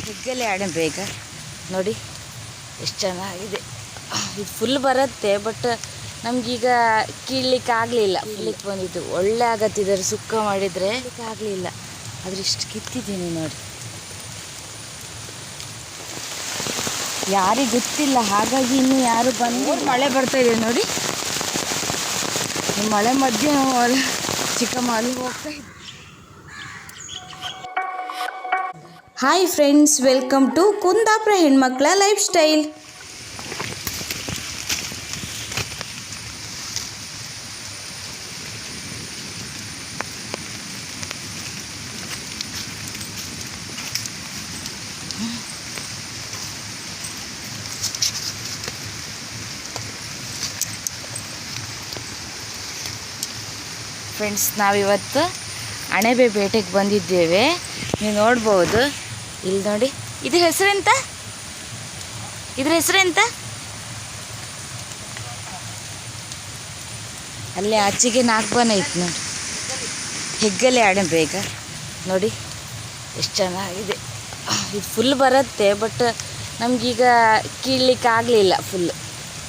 ಹೆಗ್ಗಲೆ ಆಡೆ ಬೇಗ ನೋಡಿ ಎಷ್ಟು ಚೆನ್ನಾಗಿದೆ. ಇದು ಫುಲ್ ಬರುತ್ತೆ, ಬಟ್ ನಮಗೀಗ ಕೀಳ್ಲಿಕ್ಕೆ ಆಗಲಿಲ್ಲ. ಕೀಳ್ಲಿಕ್ಕೆ ಬಂದಿದ್ದು ಒಳ್ಳೆ ಆಗತ್ತಿದ್ದಾರೆ, ಸುಕ್ಕ ಮಾಡಿದರೆ ಆಗಲಿಲ್ಲ. ಆದರೆ ಇಷ್ಟು ಕಿತ್ತಿದ್ದೀನಿ ನೋಡಿ. ಯಾರಿಗೆ ಗೊತ್ತಿಲ್ಲ, ಹಾಗಾಗಿ ಇನ್ನೂ ಯಾರು ಬಂದು ಮಳೆ ಬರ್ತಾ ಇದೆ ನೋಡಿ. ಈ ಮಳೆ ಮಧ್ಯೆ ಚಿಕ್ಕಮ್ಮ ಅಲ್ಲಿ ಹೋಗ್ತಾ ಇದ್ದೆ. Hi friends, welcome to Kundapura ಹೆಣ್ಮಕ್ಳ ಲೈಫ್ ಸ್ಟೈಲ್. ಫ್ರೆಂಡ್ಸ್, ನಾವಿವತ್ತು ಅಣೆಬೆಪೇಟೆಗೆ ಬಂದಿದ್ದೇವೆ. ನೀವು ನೋಡ್ಬೋದು ಇಲ್ಲಿ ನೋಡಿ. ಇದ್ರ ಹೆಸರೆಂತ? ಅಲ್ಲೇ ಆಚೆಗೆ ನಾಲ್ಕು ಐತೆ ನೋಡಿ. ಹೆಗ್ಗಲೆ ಅಣೆಬೇಗ ನೋಡಿ ಎಷ್ಟು ಚೆನ್ನಾಗಿದೆ. ಇದು ಫುಲ್ ಬರುತ್ತೆ, ಬಟ್ ನಮಗೀಗ ಕೀಳ್ಲಿಕ್ಕೆ ಆಗಲಿಲ್ಲ. ಫುಲ್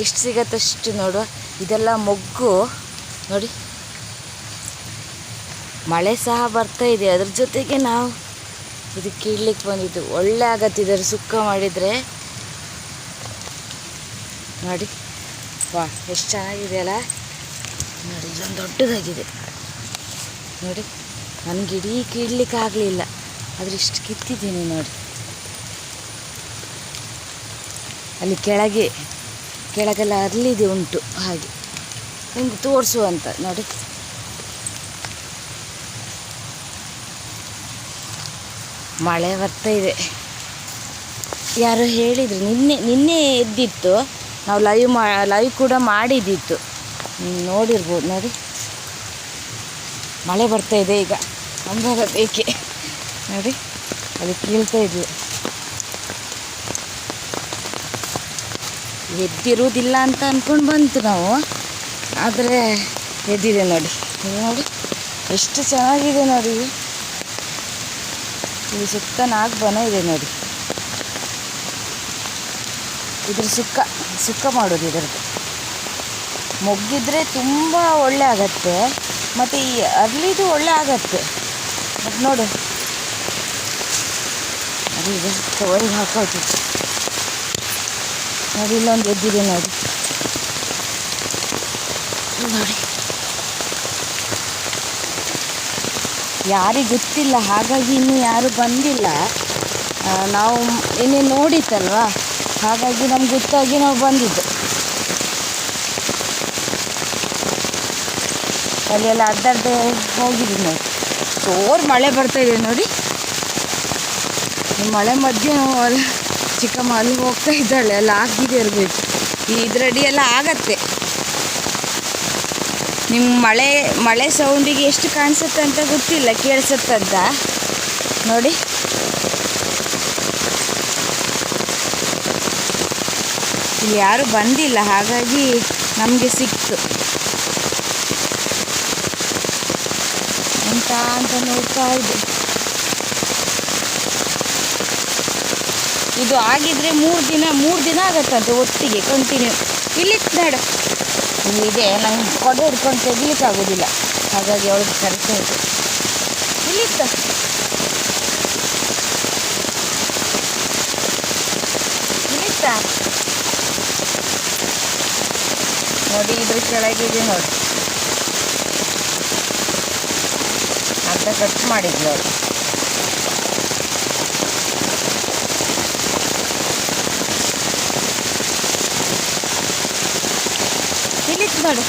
ಎಷ್ಟು ಸಿಗತ್ತಷ್ಟು ನೋಡುವ. ಇದೆಲ್ಲ ಮೊಗ್ಗು ನೋಡಿ. ಮಳೆ ಸಹ ಬರ್ತಾ ಇದೆ, ಅದ್ರ ಜೊತೆಗೆ ನಾವು ಇದು ಕೀಳ್ಲಿಕ್ಕೆ ಬಂದಿದ್ದು. ಒಳ್ಳೆ ಆಗತ್ತಿದ್ದಾರೆ ಸುಕ್ಕ ಮಾಡಿದರೆ ನೋಡಿ. ವಾ, ಎಷ್ಟು ಚೆನ್ನಾಗಿದೆ ಅಲ್ಲ ನೋಡಿ. ಇಲ್ಲೊಂದು ದೊಡ್ಡದಾಗಿದೆ ನೋಡಿ. ನನಗೆ ಇಡೀ ಕೀಳ್ಲಿಕ್ಕೆ ಆಗಲಿಲ್ಲ, ಆದರೆ ಇಷ್ಟು ಕಿತ್ತಿದ್ದೀನಿ ನೋಡಿ. ಅಲ್ಲಿ ಕೆಳಗೆಲ್ಲ ಅರಳಿದೆ ಉಂಟು, ಹಾಗೆ ನಿಮ್ಗೆ ತೋರಿಸುವಂತ ನೋಡಿ. ಮಳೆ ಬರ್ತಾ ಇದೆ. ಯಾರು ಹೇಳಿದರು ನಿನ್ನೆ ಎದ್ದಿತ್ತು, ನಾವು ಲೈವ್ ಕೂಡ ಮಾಡಿದ್ದಿತ್ತು, ನೋಡಿರ್ಬೋದು ನೋಡಿ. ಮಳೆ ಬರ್ತಾ ಇದೆ ಈಗ, ಅಂದಾಗ ಬೇಕೆ ನೋಡಿ. ಅದು ಕೀಳ್ತಾ ಇದ್ವಿ. ಎದ್ದಿರುವುದಿಲ್ಲ ಅಂತ ಅಂದ್ಕೊಂಡು ಬಂತು ನಾವು, ಆದರೆ ಎದ್ದಿದೆ ನೋಡಿ. ನೋಡಿ ಎಷ್ಟು ಚೆನ್ನಾಗಿದೆ ನೋಡಿ. ಇದು ಸುತ್ತ 4 ಬನ ಇದೆ ನೋಡಿ. ಇದ್ರ ಸುಕ್ಕ ಮಾಡೋದು. ಇದರದ್ದು ಮೊಗ್ಗಿದ್ರೆ ತುಂಬ ಒಳ್ಳೆ ಆಗತ್ತೆ, ಮತ್ತು ಈ ಅರ್ಲಿದು ಒಳ್ಳೆ ಆಗತ್ತೆ. ಮತ್ತು ನೋಡು, ಅದೀಗ ಕವರಿಗೆ ಹಾಕೋದು ನೋಡಿ. ಇಲ್ಲೊಂದು ಎದ್ದಿದೆ ನೋಡಿ. ನೋಡಿ, ಯಾರಿಗೆ ಗೊತ್ತಿಲ್ಲ, ಹಾಗಾಗಿ ಇನ್ನೂ ಯಾರು ಬಂದಿಲ್ಲ. ನಾವು ಇನ್ನೇ ನೋಡಿತ್ತಲ್ವ, ಹಾಗಾಗಿ ನಮ್ಗೆ ಗೊತ್ತಾಗಿ ನಾವು ಬಂದಿದ್ದು. ಅಲ್ಲೆಲ್ಲ ಅಡ್ಡಾಡ್ದೆ ಹೋಗಿದ್ದೀವಿ ನೋಡಿ. ಜೋರು ಮಳೆ ಬರ್ತಾಯಿದೆ ನೋಡಿ. ಈ ಮಳೆ ಮಧ್ಯೆ ಚಿಕ್ಕಮ್ಮ ಅಲ್ಲಿ ಹೋಗ್ತಾ ಇದ್ದಾಳೆ, ಎಲ್ಲ ಆಗಿದೆ ಇರಬೇಕು. ಇದರಡಿ ಎಲ್ಲ ಆಗತ್ತೆ. ನಿಮ್ಮ ಮಳೆ ಸೌಂಡಿಗೆ ಎಷ್ಟು ಕಾಣಿಸುತ್ತೆ ಅಂತ ಗೊತ್ತಿಲ್ಲ, ಕೇಳಿಸುತ್ತಂತ ನೋಡಿ. ಇಲ್ಲಿ ಯಾರು ಬಂದಿಲ್ಲ, ಹಾಗಾಗಿ ನಮಗೆ ಸಿಕ್ತು. ಎಂತ ಅಂತ ನೋಡ್ತಾ ಇದೆ. ಇದು ಆಗಿದ್ರೆ 3 ದಿನ ಆಗತ್ತಂತೆ ಒಟ್ಟಿಗೆ ಕಂಟಿನ್ಯೂ. ಇಲ್ಲಿ ನಡ ಇಲ್ಲಿದೆ, ನಂಗೆ ಕೊಡೆ ಹಿಡ್ಕೊಂಡು ತೆಗಿಲಿಕ್ಕೆ ಆಗೋದಿಲ್ಲ, ಹಾಗಾಗಿ ಅವಳಿಗೆ ಕರಿತಾ ಇದೆ. ಇಲ್ಲಿತ್ತ ನೋಡಿ. ಇದ್ರ ಕೆಳಗಿದೆ ನೋಡಿ. ಅರ್ಧ ಕಟ್ ಮಾಡಿದ್ವಿ ಅವಳು. ಇಲ್ಲಿತ್ತು ನೋಡು.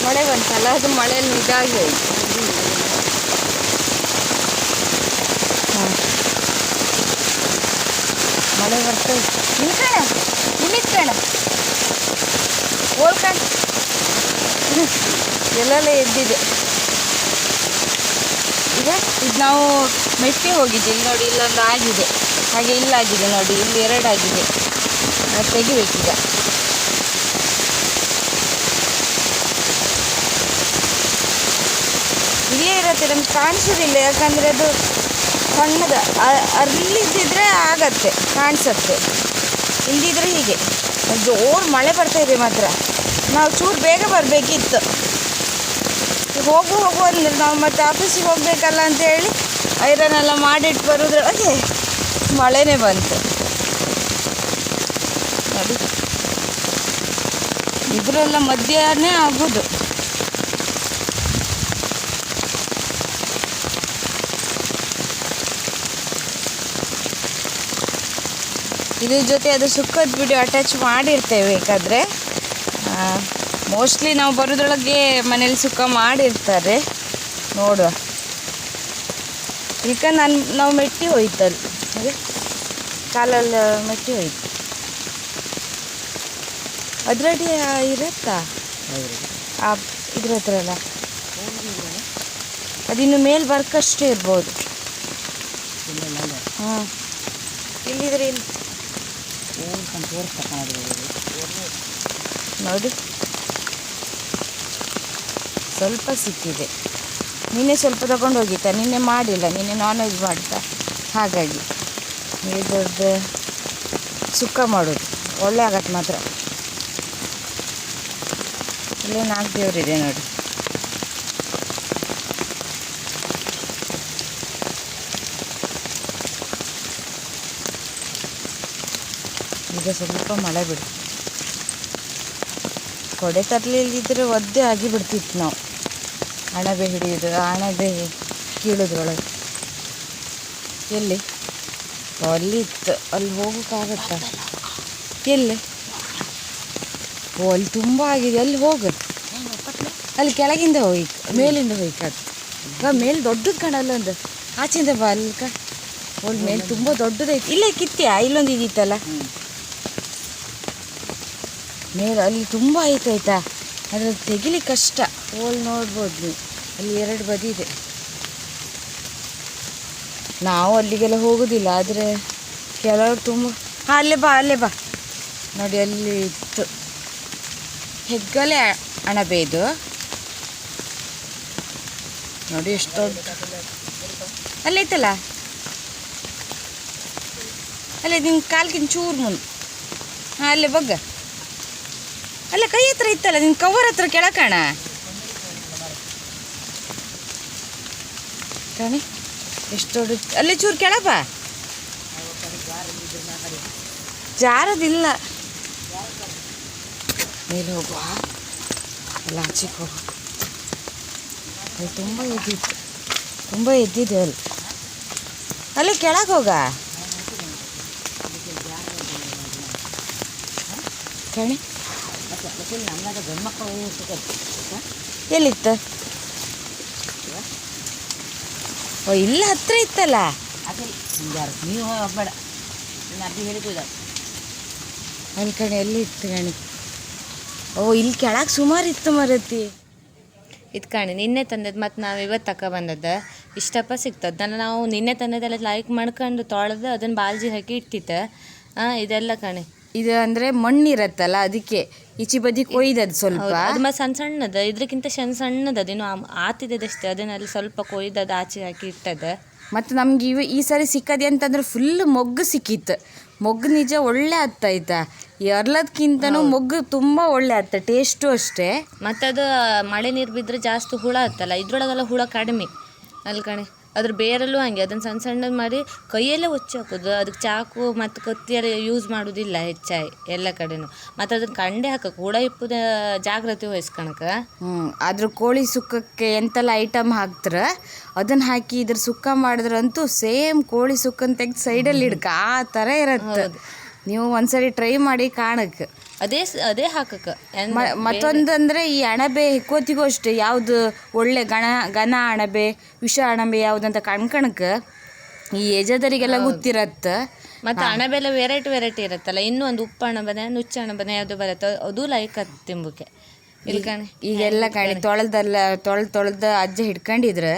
ಮಳೆ ಬಂತಲ್ಲ, ಅದು ಮಳೆಯಲ್ಲಿ ಇದಾಗಿ ಹೋಯ್ತು. ಮಳೆ ಬರ್ತಾ ಇತ್ತು. ಇಲ್ಲಿತ್ತಣ ಓಲ್ಕಣ ಎಲ್ಲೆಲ್ಲ ಎದ್ದಿದೆ. ಈಗ ಇದು ನಾವು ಮೆಟ್ಟಿ ಹೋಗಿದ್ದೀವಿ ನೋಡಿ. ಇಲ್ಲೊಂದು ಆಗಿದೆ, ಹಾಗೆ ಇಲ್ಲಾಗಿದೆ ನೋಡಿ. ಇಲ್ಲಿ 2 ಆಗಿದೆ, ತೆಗಿಬೇಕೀಗ. ಇಲ್ಲೇ ಇರುತ್ತೆ, ನಮ್ಗೆ ಕಾಣಿಸೋದಿಲ್ಲ, ಯಾಕಂದರೆ ಅದು ಸಣ್ಣದ ಅಲ್ಲಿದ್ದಿದ್ರೆ ಆಗತ್ತೆ, ಕಾಣಿಸತ್ತೆ. ಇಲ್ದಿದ್ರೆ ಹೀಗೆ ಜೋರು ಮಳೆ ಬರ್ತಾಯಿದೆ ಮಾತ್ರ. ನಾವು ಚೂರು ಬೇಗ ಬರಬೇಕಿತ್ತು. ಹೋಗು ಅಂದ್ರೆ ನಾವು ಮತ್ತೆ ಆಫೀಸಿಗೆ ಹೋಗಬೇಕಲ್ಲ ಅಂತೇಳಿ ಐರನ್ ಎಲ್ಲ ಮಾಡಿಟ್ಟು ಬರೋದ್ರೊಳಗೆ ಮಳೆನೇ ಬಂತು ನೋಡಿ. ಇದರೆಲ್ಲ ಮಧ್ಯಾಹ್ನ ಆಗೋದು. ಇದ್ರ ಜೊತೆ ಅದು ಸುಕ್ಕದ ವಿಡಿಯೋ ಅಟ್ಯಾಚ್ ಮಾಡಿರ್ತೇವೆ ಬೇಕಾದರೆ. ಮೋಸ್ಟ್ಲಿ ನಾವು ಬರೋದ್ರೊಳಗೆ ಮನೇಲಿ ಸುಕ್ಕ ಮಾಡಿರ್ತಾರೆ, ನೋಡುವ. ಈಗ ನಾವು ಮೆಟ್ಟಿ ಹೋಯ್ತಲ್ಲಿ, ಅದೇ ಕಾಲಲ್ಲಿ ಮೆಟ್ಟಿ ಹೋಯ್ತು. ಅದರಡಿ ಇರುತ್ತಾ ಇದ್ರ ಹತ್ರ ಎಲ್ಲ? ಅದಿನ್ನು ಮೇಲೆ ಬರ್ಕಷ್ಟೇ ಇರ್ಬೋದು. ಹಾಂ, ಇಲ್ಲಿದ್ರೆ ಇಲ್ಲಿ ನೋಡಿ, ಸ್ವಲ್ಪ ಸಿಕ್ಕಿದೆ. ನಿನ್ನೆ ಸ್ವಲ್ಪ ತಗೊಂಡು ಹೋಗಿತ್ತಾ? ನಿನ್ನೆ ಮಾಡಿಲ್ಲ, ನಿನ್ನೆ ನಾನ್ ವೆಜ್ ಮಾಡ್ತಾ, ಹಾಗಾಗಿ ಇದ್ರದ್ದು ಸುಕ್ಕ ಮಾಡೋದು ಒಳ್ಳೆ ಆಗತ್ತೆ ಮಾತ್ರ. ಇಲ್ಲೇ 4 ದೇವರಿದೆ ನೋಡಿ. ಈಗ ಸ್ವಲ್ಪ ಮಳೆ ಬಿಡು. ಕೊಡೆ ತರಲಿಲ್ಲದಿದ್ದರೆ ಒದ್ದೆ ಆಗಿಬಿಡ್ತಿತ್ತು. ನಾವು ಅಣಬೆ ಹಿಡಿಯೋದು, ಅಣಬೆ ಕೀಳೋದ್ರೊಳಗೆ. ಎಲ್ಲಿ? ಅಲ್ಲಿ ಇತ್ತು, ಅಲ್ಲಿ ಹೋಗೋಕ್ಕಾಗತ್ತಾ? ಎಲ್ಲಿ? ಓ, ಅಲ್ಲಿ ತುಂಬ ಆಗಿದೆ. ಅಲ್ಲಿ ಹೋಗು, ಅಲ್ಲಿ ಕೆಳಗಿಂದ ಹೋಗಿ, ಮೇಲಿಂದ ಹೋಯ್ಕಾದು. ಈಗ ಮೇಲೆ ದೊಡ್ಡದು ಕಾಣಲ್ಲ, ಒಂದು ಆಚೆಯಿಂದ ಬಾ. ಅಲ್ಕ ಅಲ್ಲಿ ಮೇಲೆ ತುಂಬ ದೊಡ್ಡದೈತಿ. ಇಲ್ಲೇ ಕಿತ್ತ್ಯಾ? ಇಲ್ಲೊಂದು ಇದಿತ್ತಲ್ಲ ಮೇಲೆ, ಅಲ್ಲಿ ತುಂಬ ಆಯ್ತಾಯ್ತಾ. ಅದ್ರಲ್ಲಿ ತೆಗಿಲಿಕ್ಕೆ ಕಷ್ಟ. ಹೋಲ್ ನೋಡ್ಬೋದು ನೀವು, ಅಲ್ಲಿ 2 ಬದಿ ಇದೆ. ನಾವು ಅಲ್ಲಿಗೆಲ್ಲ ಹೋಗೋದಿಲ್ಲ, ಆದರೆ ಕೆಲವರು ತುಂಬ. ಹಾಂ, ಅಲ್ಲೇ ಬಾ, ಅಲ್ಲೇ ಬಾ ನೋಡಿ, ಅಲ್ಲಿ ಇತ್ತು. ಹೆಗ್ಗಲೆ ಅಣಬೆ ಇದು ನೋಡಿ, ಎಷ್ಟು ದೊಡ್ಡ. ಅಲ್ಲೈತಲ್ಲ, ಅಲ್ಲೇ ನಿನ್ನ ಕಾಲ್ಗಿನ ಚೂರು ಮುಂದೆ. ಹಾಂ, ಅಲ್ಲೇ ಬಗ್ಗ. ಅಲ್ಲ, ಕೈ ಹತ್ರ ಇತ್ತಲ್ಲ, ನಿನ್ನ ಕವರ್ ಹತ್ರ ಕೆಳಕಣ ಕಾಣಿ, ಎಷ್ಟು ದೊಡ್ಡ. ಅಲ್ಲೇ ಚೂರು ಕೆಳಪ, ಜಾರದಿಲ್ಲ. ಮೇಲೆ ಹೋಗುವ, ಅಲ್ಲ ಆಚೆಗೆ ಹೋಗು. ಅಲ್ಲಿ ತುಂಬ ಎದ್ದಿತ್ತು, ತುಂಬ ಎದ್ದಿದೆ ಅಲ್ಲಿ. ಅಲ್ಲೇ ಕೆಳಗೆ ಹೋಗ ಕಣಿ. ಎಲ್ಲಿತ್ತು? ಓ, ಇಲ್ಲ ಹತ್ರ ಇತ್ತಲ್ಲ. ನೀವು ಬೇಡ, ಅಲ್ಲಿ ಕಣೆ, ಎಲ್ಲಿ ಇತ್ತು ಕಣಿ? ಓ, ಇಲ್ಲಿ ಕೆಳಗೆ ಸುಮಾರು ಇತ್ತು ಮರತಿ. ಇದು ಕಾಣಿ, ನಿನ್ನೆ ತಂದದ್ದು, ಮತ್ತು ನಾವು ಇವತ್ತು ತಗೊಬಂದದ್ದು. ಇಷ್ಟಪ್ಪ ಸಿಗ್ತದೆ. ನಾನು ನಾವು ನಿನ್ನೆ ತಂದದ್ದೆಲ್ಲ ಲೈಕ್ ಮಾಡ್ಕೊಂಡು ತೊಳೆದು ಅದನ್ನು ಬಾಲ್ಜಿ ಹಾಕಿ ಇಟ್ಟಿತ್ತು. ಇದೆಲ್ಲ ಕಾಣಿ, ಇದು ಅಂದರೆ ಮಣ್ಣಿರತ್ತಲ್ಲ, ಅದಕ್ಕೆ ಈಚೆ ಬದಿ ಕೊಯ್ದದ್ದು ಸ್ವಲ್ಪ. ಅದು ಮತ್ತು ಸಣ್ಣದ, ಇದಕ್ಕಿಂತ ಸಣ್ಣದ, ಅದೇನು ಆತಿದ್ದದಷ್ಟೇ. ಅದನ್ನಲ್ಲಿ ಸ್ವಲ್ಪ ಕೊಯ್ದದ್ದು ಆಚೆ ಹಾಕಿ ಇಟ್ಟದ್ದು. ಮತ್ತು ನಮ್ಗೆ ಈ ಸಾರಿ ಸಿಕ್ಕದೆ ಅಂತಂದ್ರೆ ಫುಲ್ ಮೊಗ್ಗು ಸಿಕ್ಕಿತ್ತು. ಮೊಗ್ಗು ನಿಜ ಒಳ್ಳೆ ಆಯ್ತಾ. ಎರಲದಕ್ಕಿಂತನೂ ಮೊಗ್ಗು ತುಂಬ ಒಳ್ಳೆ ಆಯ್ತು, ಟೇಸ್ಟು ಅಷ್ಟೇ. ಮತ್ತು ಅದು ಮಳೆ ನೀರು ಬಿದ್ದರೆ ಜಾಸ್ತಿ ಹುಳ ಆಯ್ತಲ್ಲ, ಇದ್ರೊಳಗೆಲ್ಲ ಹುಳ ಕಡಿಮೆ ಅಲ್ಲಿ ಕಣೆ. ಅದ್ರ ಬೇರಲ್ಲೂ ಹಾಗೆ ಅದನ್ನು ಸಣ್ಣ ಸಣ್ಣದು ಮಾಡಿ ಕೈಯಲ್ಲೇ ಹೊಚ್ಚಿ ಹಾಕೋದು. ಅದಕ್ಕೆ ಚಾಕು ಮತ್ತು ಕತ್ತಿಯೆಲ್ಲ ಯೂಸ್ ಮಾಡೋದಿಲ್ಲ ಹೆಚ್ಚಾಗಿ ಎಲ್ಲ ಕಡೆನೂ. ಮತ್ತು ಅದನ್ನು ಕಂಡೆ ಹಾಕಕ್ಕೆ ಹುಳ ಇಪ್ಪದ ಜಾಗ್ರತೆ ವಹಿಸ್ಕೊಳಕ್ಕೆ. ಅದ್ರ ಕೋಳಿ ಸುಕ್ಕಕ್ಕೆ ಎಂತೆಲ್ಲ ಐಟಮ್ ಹಾಕ್ತಾರೆ ಅದನ್ನು ಹಾಕಿ ಇದ್ರ ಸುಕ್ಕ ಮಾಡಿದ್ರಂತೂ ಸೇಮ್ ಕೋಳಿ ಸುಕ್ಕನ್ನು ತೆಗೆದು ಸೈಡಲ್ಲಿ ಇಡ್ಕ ಆ ಥರ ಇರುತ್ತೆ. ನೀವು ಒಂದ್ಸರಿ ಟ್ರೈ ಮಾಡಿ ಕಾಣಕ್ಕೆ. ಅದೇ ಹಾಕಕ್ಕೆ. ಮತ್ತೊಂದು ಅಂದರೆ ಈ ಅಣಬೆ ಹೆಕ್ಕೋತಿಗೂ ಅಷ್ಟೇ, ಯಾವುದು ಒಳ್ಳೆ ಘನ ಅಣಬೆ, ವಿಷ ಅಣಬೆ ಯಾವುದಂತ ಕಣ್ಕಣಕ್ಕೆ ಈ ಯಜದರಿಗೆಲ್ಲ ಗೊತ್ತಿರತ್ತೆ. ಮತ್ತು ಅಣಬೆಲ್ಲ ವೆರೈಟಿ ಇರುತ್ತಲ್ಲ. ಇನ್ನೂ ಒಂದು ಉಪ್ಪು ಅಣಬನೆ, ನುಚ್ಚು ಅಣಬನೆ ಯಾವುದು ಬರುತ್ತೆ, ಅದು ಲೈಕ್ ಅದು ತಿಂಬಕ್ಕೆ. ಇಲ್ಲಿ ಕಾಣಿ, ಈಗೆಲ್ಲ ಕಾಣಿ ತೊಳೆದ ಅಜ್ಜ ಹಿಡ್ಕೊಂಡಿದ್ರೆ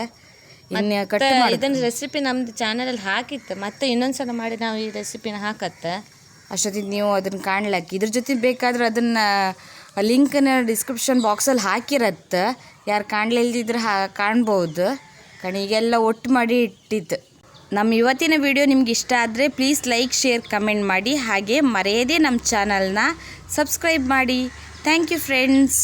ಇನ್ನು ಕಟ್ ಮಾಡಿ. ಇದನ್ನು ರೆಸಿಪಿ ನಮ್ಮದು ಚಾನಲಲ್ಲಿ ಹಾಕಿತ್ತು, ಮತ್ತೆ ಇನ್ನೊಂದ್ಸಲ ಮಾಡಿ ನಾವು ಈ ರೆಸಿಪಿನ ಹಾಕತ್ತೆ. ಅಷ್ಟೊತ್ತಿಗೆ ನೀವು ಅದನ್ನು ಕಾಣ್ಲಕ್ಕೆ. ಇದ್ರ ಜೊತೆ ಬೇಕಾದ್ರೆ ಅದನ್ನು ಲಿಂಕನ್ನ ಡಿಸ್ಕ್ರಿಪ್ಷನ್ ಬಾಕ್ಸಲ್ಲಿ ಹಾಕಿರತ್ತೆ, ಯಾರು ಕಾಣಲಿಲ್ದಿದ್ರೆ ಕಾಣ್ಬೋದು. ಈಗೆಲ್ಲ ಒಟ್ಟು ಮಾಡಿ ಇಟ್ಟಿತ್ತು. ನಮ್ಮ ಇವತ್ತಿನ ವಿಡಿಯೋ ನಿಮ್ಗೆ ಇಷ್ಟ ಆದರೆ ಪ್ಲೀಸ್ ಲೈಕ್ ಶೇರ್ ಕಮೆಂಟ್ ಮಾಡಿ, ಹಾಗೆ ಮರೆಯದೇ ನಮ್ಮ ಚಾನಲ್ನ ಸಬ್ಸ್ಕ್ರೈಬ್ ಮಾಡಿ. Thank you friends.